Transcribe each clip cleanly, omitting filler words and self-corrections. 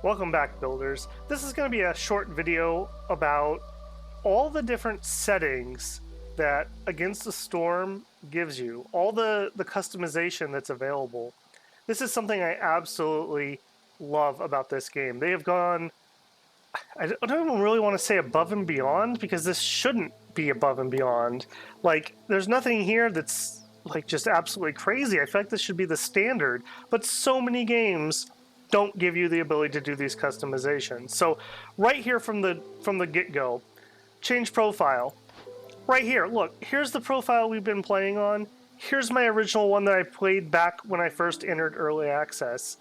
Welcome back, builders. This is going to be a short video about all the different settings that Against the Storm gives you, all the customization that's available. This is something I absolutely love about this game. They have gone, I don't even really want to say above and beyond, because this shouldn't be above and beyond. Like, there's nothing here that's like just absolutely crazy. I feel like this should be the standard, but so many games don't give you the ability to do these customizations. So right here from the get-go, change profile. Right here, look, here's the profile we've been playing on. Here's my original one that I played back when I first entered early access.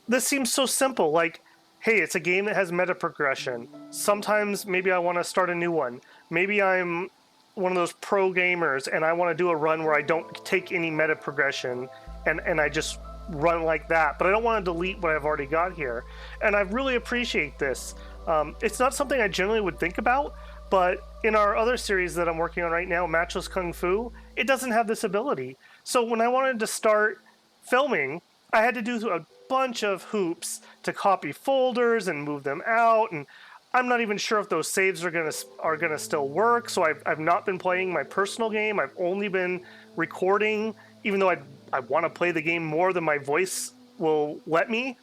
This seems so simple, like, hey, it's a game that has meta progression. Sometimes maybe I want to start a new one. Maybe I'm one of those pro gamers and I want to do a run where I don't take any meta progression and I just run like that, but I don't want to delete what I've already got here. And I really appreciate this. It's not something I generally would think about, but in our other series that I'm working on right now, Matchless Kung Fu, it doesn't have this ability. So when I wanted to start filming, I had to do a bunch of hoops to copy folders and move them out, and I'm not even sure if those saves are gonna still work. So I've not been playing my personal game. I've only been recording, even though I want to play the game more than my voice will let me.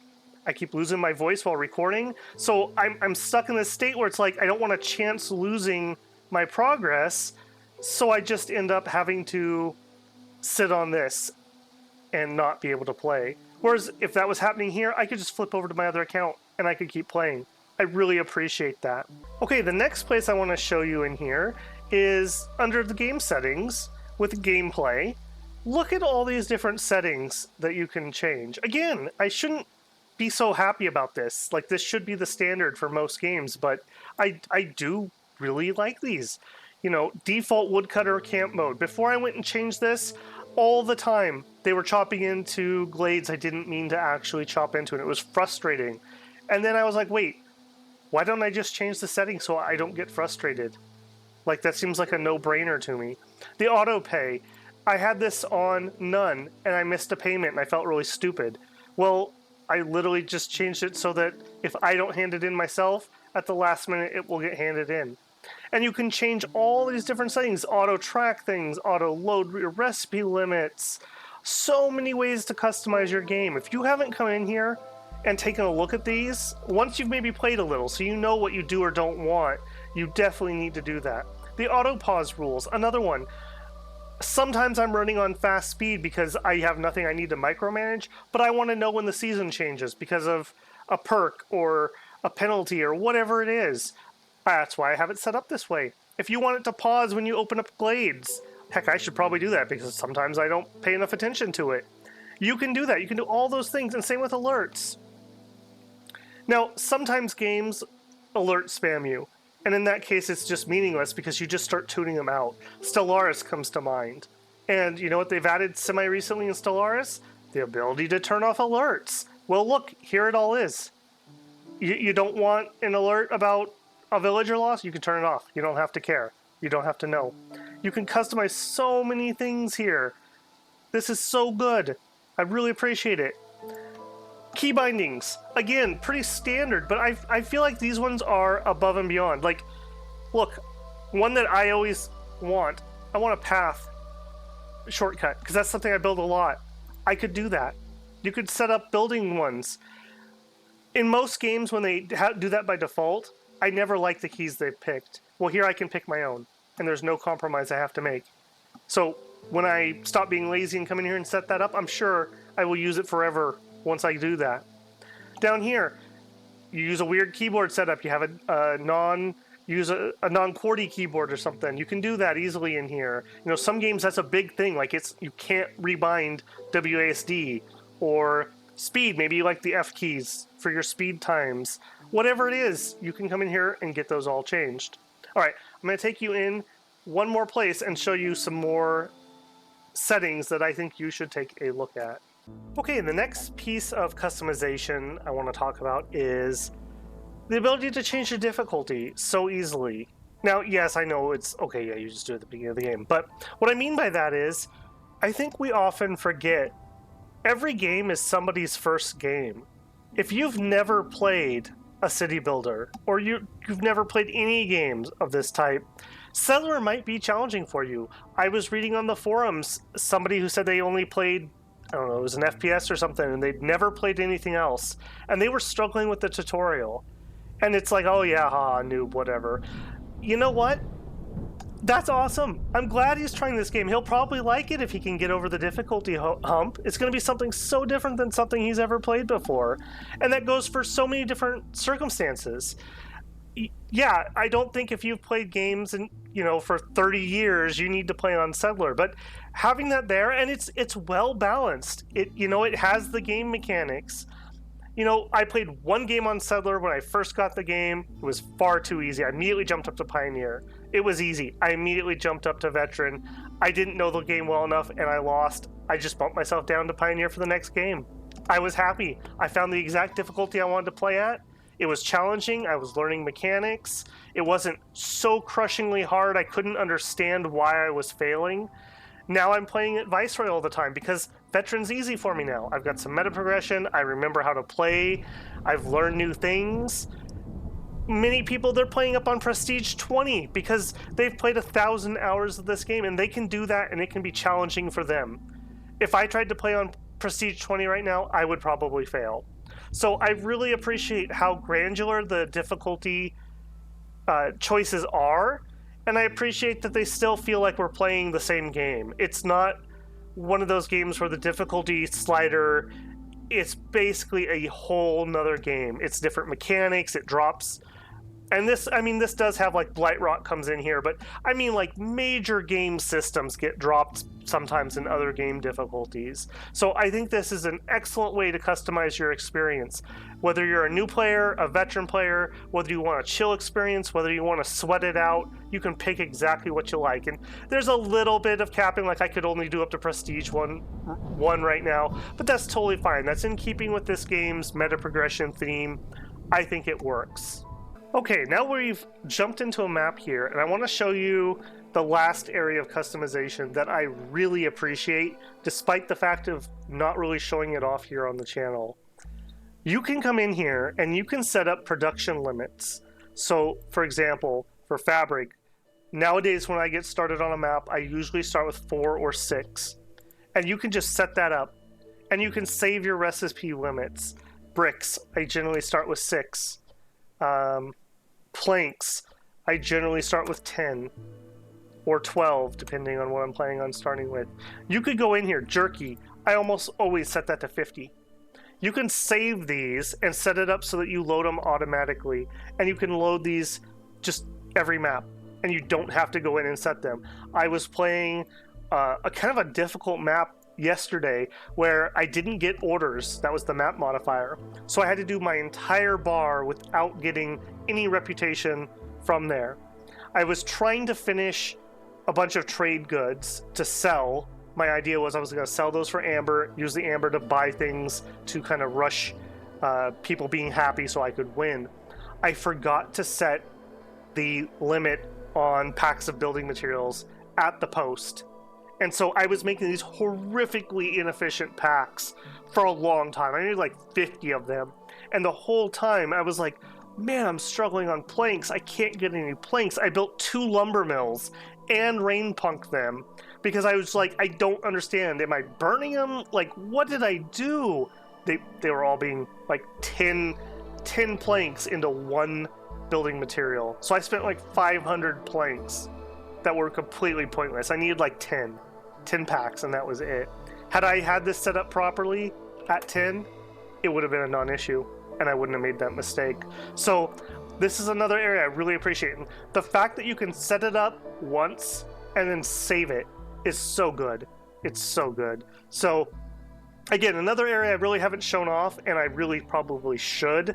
I keep losing my voice while recording, so I'm stuck in this state where it's like I don't want to chance losing my progress, so I just end up having to sit on this and not be able to play. Whereas if that was happening here, I could just flip over to my other account and I could keep playing. I really appreciate that. Okay, the next place I want to show you in here is under the game settings with gameplay. Look at all these different settings that you can change. Again, I shouldn't be so happy about this. Like, this should be the standard for most games, but I do really like these. You know, default woodcutter camp mode. Before I went and changed this, all the time they were chopping into glades I didn't mean to actually chop into, and it was frustrating. And then I was like, wait, why don't I just change the settings so I don't get frustrated? Like, that seems like a no-brainer to me. The auto pay. I had this on none, and I missed a payment, and I felt really stupid. Well, I literally just changed it so that if I don't hand it in myself, at the last minute it will get handed in. And you can change all these different settings, auto track things, auto load your recipe limits. So many ways to customize your game. If you haven't come in here and taken a look at these, once you've maybe played a little so you know what you do or don't want, you definitely need to do that. The auto pause rules, another one. Sometimes I'm running on fast speed because I have nothing I need to micromanage, but I want to know when the season changes because of a perk or a penalty or whatever it is. That's why I have it set up this way. If you want it to pause when you open up glades, heck, I should probably do that because sometimes I don't pay enough attention to it. You can do that. You can do all those things, and same with alerts. Now, sometimes games alert spam you. And in that case, it's just meaningless because you just start tuning them out. Stellaris comes to mind. And you know what they've added semi-recently in Stellaris? The ability to turn off alerts. Well, look, here it all is. You don't want an alert about a villager loss? You can turn it off. You don't have to care. You don't have to know. You can customize so many things here. This is so good. I really appreciate it. Key bindings, again, pretty standard, but I feel like these ones are above and beyond. Like, look, one that I always want, I want a path shortcut, because that's something I build a lot. I could do that. You could set up building ones. In most games, when they do that by default, I never like the keys they've picked. Well, here I can pick my own, and there's no compromise I have to make. So when I stop being lazy and come in here and set that up, I'm sure I will use it forever once I do that. Down here, you use a weird keyboard setup. You have a non-QWERTY keyboard or something. You can do that easily in here. You know, some games that's a big thing. Like, you can't rebind WASD or speed. Maybe you like the F keys for your speed times. Whatever it is, you can come in here and get those all changed. All right, I'm going to take you in one more place and show you some more settings that I think you should take a look at. Okay, the next piece of customization I want to talk about is the ability to change the difficulty so easily. Now, yes, I know it's okay, yeah, you just do it at the beginning of the game, but what I mean by that is, I think we often forget every game is somebody's first game. If you've never played a city builder, or you've never played any games of this type, Settler might be challenging for you. I was reading on the forums somebody who said they only played, I don't know, it was an FPS or something, and they'd never played anything else, and they were struggling with the tutorial. And it's like, oh yeah, noob, whatever. You know what? That's awesome. I'm glad he's trying this game. He'll probably like it if he can get over the difficulty hump. It's going to be something so different than something he's ever played before. And that goes for so many different circumstances. Yeah, I don't think if you've played games and for 30 years you need to play on Settler, but having that there, and it's well balanced. It has the game mechanics. I played one game on Settler when I first got the game. It was far too easy. I immediately jumped up to Pioneer. It was easy. I immediately jumped up to Veteran. I didn't know the game well enough and I lost. I just bumped myself down to Pioneer for the next game. I was happy. I found the exact difficulty I wanted to play at. It was challenging. I was learning mechanics. It wasn't so crushingly hard I couldn't understand why I was failing. Now I'm playing at Viceroy all the time because Veteran's easy for me now. I've got some meta progression. I remember how to play. I've learned new things. Many people, they're playing up on Prestige 20 because they've played 1,000 hours of this game, and they can do that, and it can be challenging for them. If I tried to play on Prestige 20 right now, I would probably fail. So I really appreciate how granular the difficulty choices are, and I appreciate that they still feel like we're playing the same game. It's not one of those games where the difficulty slider, it's basically a whole nother game. It's different mechanics, it drops. And this does have like Blightrock comes in here, but I mean like major game systems get dropped sometimes in other game difficulties. So I think this is an excellent way to customize your experience. Whether you're a new player, a veteran player, whether you want a chill experience, whether you want to sweat it out, you can pick exactly what you like. And there's a little bit of capping, like I could only do up to Prestige 1 right now, but that's totally fine. That's in keeping with this game's meta progression theme. I think it works. Okay, now we've jumped into a map here, and I want to show you the last area of customization that I really appreciate, despite the fact of not really showing it off here on the channel. You can come in here and you can set up production limits. So, for example, for fabric, nowadays when I get started on a map, I usually start with 4 or 6. And you can just set that up, and you can save your recipe limits. Bricks, I generally start with 6. Planks, I generally start with 10 or 12 depending on what I'm planning on starting with. You could go in here, jerky, I almost always set that to 50. You can save these and set it up so that you load them automatically, and you can load these just every map and you don't have to go in and set them. I was playing a kind of a difficult map yesterday where I didn't get orders. That was the map modifier. So I had to do my entire bar without getting any reputation from there. I was trying to finish a bunch of trade goods to sell. My idea was I was going to sell those for Amber, use the Amber to buy things to kind of rush people being happy so I could win. I forgot to set the limit on packs of building materials at the post. And so I was making these horrifically inefficient packs for a long time. I needed like 50 of them. And the whole time I was like, man, I'm struggling on planks. I can't get any planks. I built 2 lumber mills and rain punked them because I was like, I don't understand. Am I burning them? Like, what did I do? They were all being like 10 planks into 1 building material. So I spent like 500 planks that were completely pointless. I needed like 10 packs, and that was it. Had I had this set up properly at 10, it would have been a non-issue, and I wouldn't have made that mistake. So this is another area I really appreciate. And the fact that you can set it up once and then save it is so good. It's so good. So again, another area I really haven't shown off, and I really probably should.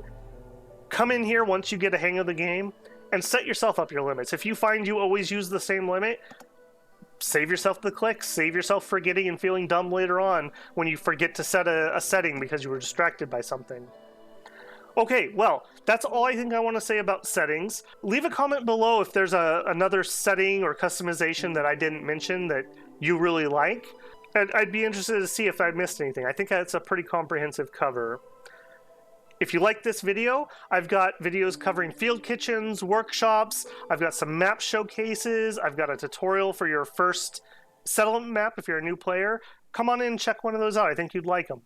Come in here once you get a hang of the game and set yourself up your limits. If you find you always use the same limit, save yourself the clicks, save yourself forgetting and feeling dumb later on when you forget to set a setting because you were distracted by something. Okay, well, that's all I think I want to say about settings. Leave a comment below if there's another setting or customization that I didn't mention that you really like. And I'd be interested to see if I missed anything. I think that's a pretty comprehensive cover. If you like this video, I've got videos covering field kitchens, workshops, I've got some map showcases, I've got a tutorial for your first settlement map if you're a new player. Come on in and check one of those out. I think you'd like them.